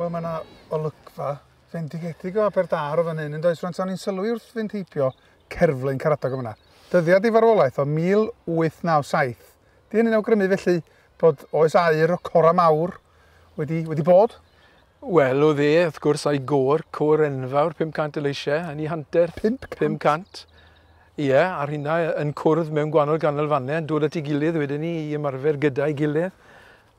Wel, mae yna olygfa fendigedig o Aberdâr o fan hyn, yn does rhan ni'n sylwi wrth fynd heibio cerflun Caradog yma. Dyddiad i farwolaeth o 1897. Di hynny'n awgrymu felly bod oes aur o cora mawr wedi bod? Wel, oedd wrth gwrs, a'i côr enfawr, 500 leisiau, yn ei hanter 500. Ie, ar hynna yn cwrdd mewn gwahanol ganolfannau, yn dod at ei gilydd wedyn ni i ymarfer gyda'i gilydd.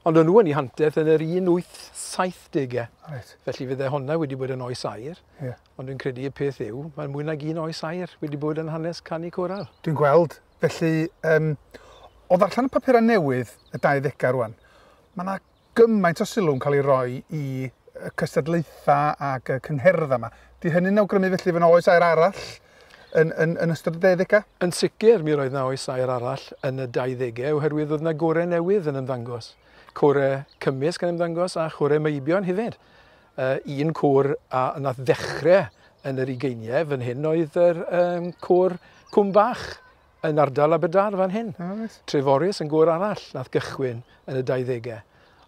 Ond o'n nhw yn ei hanteth yn yr 1870au. Right. Felly fydde honna wedi bod yn oes aur. Yeah. Ond dwi'n credu y peth yw, mae'n mwy nag un oes aur wedi bod yn hanes canu coral. Dwi'n gweld. Felly, o ddarllen y papurau newydd y 20au rwan, mae yna gymaint o sylw'n cael ei roi i y cystadlaethau ac y cyngherdda yma. Di hynny'n awgrymu felly fy oes aur arall yn ystod y 20au? Yn sicr, mi roedd yna oes aur arall yn y 20au, oherwydd oedd yna gorau newydd yn ymddangos. Corau cymysg yn ymddangos a chorau meibion hefyd. Un cor a nath ddechrau yn yr 20au, fan hyn oedd yr cor Cwm Bach yn ardal Aberdâr fan hyn. Treforys yn gor arall nath gychwyn yn y 20au.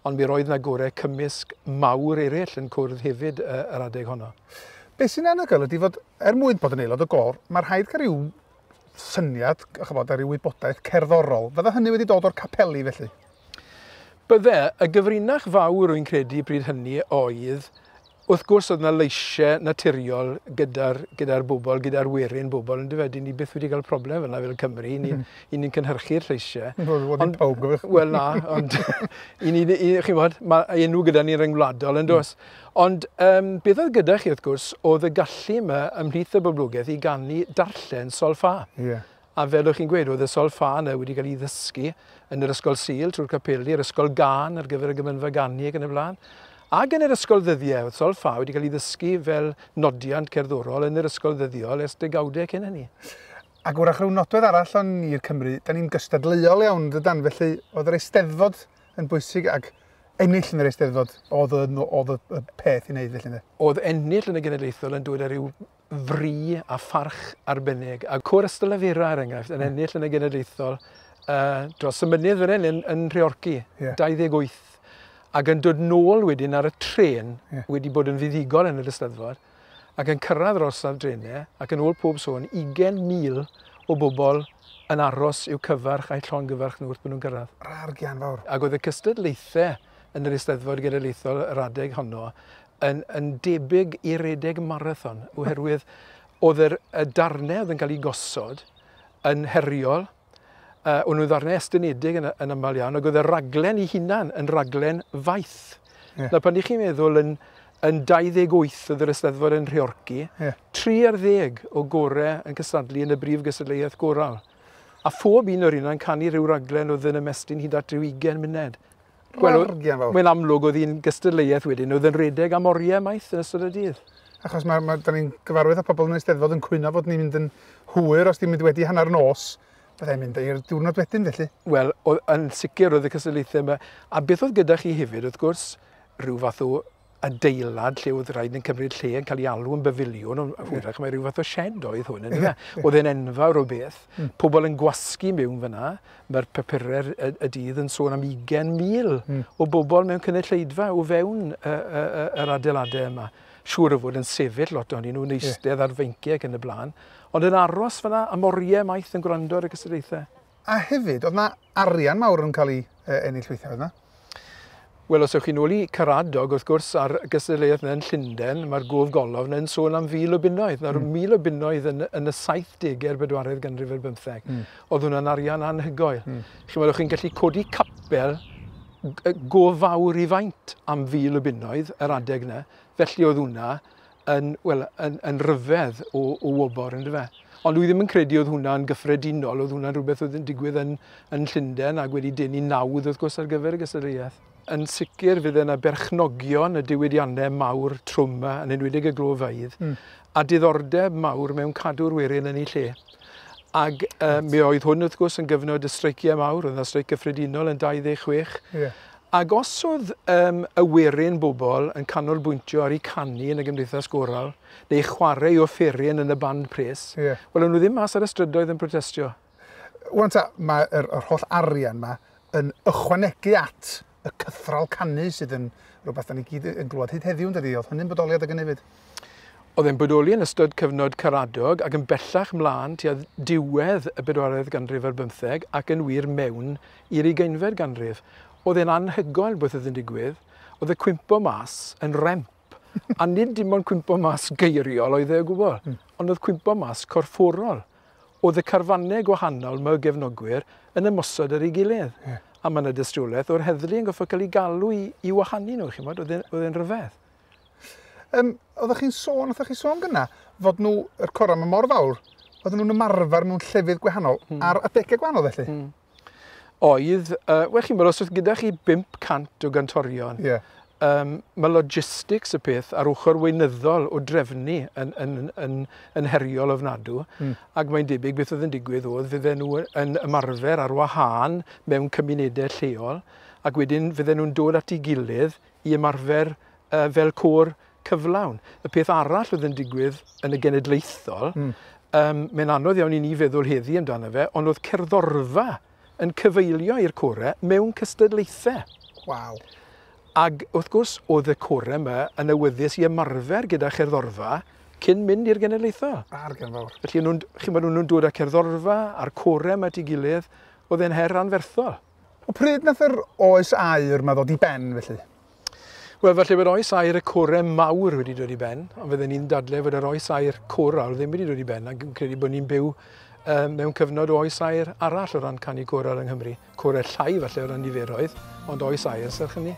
Ond mi roedd yna gorau cymysg mawr eraill yn cwrdd hefyd yr adeg honno. Be sy'n anhygoel ydy fod, mwyn bod yn aelod o gor, mae rhaid cael rhyw syniad, a ryw wybodaeth cerddorol. Fydda hynny wedi dod o'r capeli felly? Bydde, y gyfrinach fawr wy'n credu bryd hynny oedd, wrth gwrs oedd yna leisiau naturiol gyda'r bobl, gyda'r werin bobl, yn dyfed, ni byth wedi cael problem yna fel Cymru, ni'n cynhyrchu'r leisiau. Ond pawb gyfych. Wel na, ond chi'n bod, mae enw gyda ni'n ryngwladol yn dos. Ond beth oedd gyda chi wrth gwrs, oedd y gallu yma ymhlith y boblogaeth i ganu darllen solfa. Yeah. A fel o'ch chi'n gweud, oedd y solfa yna wedi cael ei ddysgu yn yr ysgol Sul trwy'r capeli, yr ysgol Gan ar gyfer y gymynfa ganu ac yn y blaen. Ac yn yr ysgol ddyddiau, oedd solfa wedi cael ei ddysgu fel nodiant cerddorol yn yr ysgol ddyddiol ers degawdau cyn hynny. Ac wrach rhyw nodwedd arall o'n i'r Cymru, da ni'n gystadleuol iawn dydan, felly oedd yr Eisteddfod yn bwysig ac ennill yn yr Eisteddfod oedd y peth i wneud felly. Oedd ennill yn y genedlaethol yn dod â ryw fri a pharch arbennig. A Cor Ystol Afera er enghraifft yn ennill yn y genedlaethol dros y mynydd fan hyn yn Rheorci, 28. Ac yn dod nôl wedyn ar y tren wedi bod yn fuddigol yn yr Eisteddfod ac yn cyrraedd orsaf drenau ac yn ôl pob sôn 20,000 o bobl yn aros i'w cyfarch a'i llongyfarch nhw wrth bod nhw'n cyrraedd. Rar gian fawr. Ac oedd y cystadlaethau yn yr Eisteddfod genedlaethol yr adeg honno yn debyg i redeg marathon oherwydd oedd y darnau oedd yn cael ei gosod yn heriol. O'n nhw ddarnau estynedig yn aml iawn, ac oedd y raglen ei hunan yn raglen faith. Na pan i chi'n meddwl yn 28 oedd yr Eisteddfod yn Rheorci, 30 o gorau yn cystadlu yn y brif gystadleuaeth goral. A phob un o'r un yn canu rhyw raglen oedd yn ymestyn hyd at ryw 20 munud. Mae'n amlwg oedd hi'n gystadleuaeth wedyn, oedd yn redeg am oriau maith yn ystod y dydd. Achos da ni'n gyfarwydd â pobl yn y Eisteddfod yn cwyno fod ni'n mynd yn hwyr os di'n mynd wedi hanner nos. Byddai'n mynd i'r diwrnod wedyn felly? Wel, yn sicr oedd y cystadlaethau yma. A beth oedd gyda chi hefyd, wrth gwrs, rhyw fath o adeilad lle oedd rhaid yn cymryd lle yn cael ei alw yn bafiliwn, ond hwyrach mae rhyw fath o shed oedd hwn yn yma. Oedd e'n enfawr o beth. Pobl yn gwasgu mewn fyna, mae'r papurau y dydd yn sôn am 20,000 o bobl mewn cynulleidfa o fewn yr adeiladau yma. Siŵr o fod yn sefyll lot o'n nhw'n eistedd ar feinciau ac yn y blaen, ond yn aros fyna am oriau maith yn gwrando ar y cystadlaethau. A hefyd, oedd yna arian mawr yn cael ei ennill weithiau, oedd yna? Wel, os ywch chi'n ôl i Caradog, wrth gwrs, ar y gystadleuaeth yn Llundain, mae'r gof golofn yn sôn am 1,000 o bunnoedd. Nawr, 1,000 o bunnoedd yn y 70au'r 14th ganrif ar 15. Oedd hwnna'n arian anhygoel. Chi'n meddwl, chi'n gallu codi capel go fawr i faint am 1,000 o bunnoedd yr adeg yna. Felly oedd hwnna yn ryfedd o wobor, yn dyfe. Ond dwi ddim yn credu oedd hwnna'n gyffredinol, oedd hwnna'n rhywbeth oedd yn digwydd yn Llundain ac wedi denu nawdd wrth gwrs ar gyfer y gystadleuaeth. Yn sicr fydd yna berchnogion y diwydiannau mawr trwm yn enwedig y glofaidd a diddordeb mawr mewn cadw'r werin yn ei lle. Ac mi oedd hwn wrth gwrs yn gyfnod y streiciau mawr, oedd yna streic gyffredinol yn 26. Ac os oedd y werin bobl yn canolbwyntio ar ei canu yn y gymdeithas goral, neu chwarae o offeryn yn y band pres, wel, o'n nhw ddim mas ar y strydoedd yn protestio. Wan ta, mae'r holl arian yma yn ychwanegu at y Cythraul Canu sydd yn rhywbeth da ni gyd yn glywed hyd heddiw yn dydi. Oedd hynny'n bodoliad ag yn hefyd? Oedd e'n bodoli yn ystod cyfnod caradog ac yn bellach mlaen tua diwedd y 14th ganrif ar 15 ac yn wir mewn i'r 20fed ganrif. Oedd e'n anhygoel beth oedd yn digwydd. Oedd y cwympo mas yn remp. A nid dim ond cwympo mas geiriol oedd e o gwbl, ond oedd cwympo mas corfforol. Oedd y carfannau gwahanol mewn gefnogwyr yn ymosod ar ei gilydd. A mae yna dystiolaeth o'r heddlu yn goffo cael ei galw i wahanu nhw, chi'n oedd e'n rhyfedd. Oeddech chi'n sôn gyna fod nhw, yr cora yma mor fawr, oedden nhw'n ymarfer mewn llefydd gwahanol ar adegau gwahanol felly? Oedd, wel chi'n meddwl, os oedd gyda chi 500 o gantorion, mae logistics y peth ar ochr weinyddol o drefnu yn heriol ofnadw, ac mae'n debyg beth oedd yn digwydd oedd fydden nhw yn ymarfer ar wahân mewn cymunedau lleol, ac wedyn fydden nhw'n dod at ei gilydd i ymarfer fel côr cyflawn. Y peth arall oedd yn digwydd yn y genedlaethol, mae'n anodd iawn i ni feddwl heddi amdano fe, ond oedd cerddorfa yn cyfeilio i'r corau mewn cystadlaethau. Waw. Ac wrth gwrs, oedd y corau yma yn awyddus i ymarfer gyda cherddorfa cyn mynd i'r genedlaethol. Argen fawr. Felly, chi'n meddwl nhw'n dod â cerddorfa a'r corau yma at ei gilydd, oedd e'n her anferthol. O pryd nath yr oes aur yma ddod i ben felly? Wel, falle bod oes aur y corau mawr wedi dod i ben, ond fydden ni'n dadle fod yr oes aur coral ddim wedi dod i ben, ac yn credu bod ni'n byw mewn cyfnod o oes aur arall o ran canu coral yng Nghymru. Corau llai falle o ran niferoedd, ond oes aur serch hynny.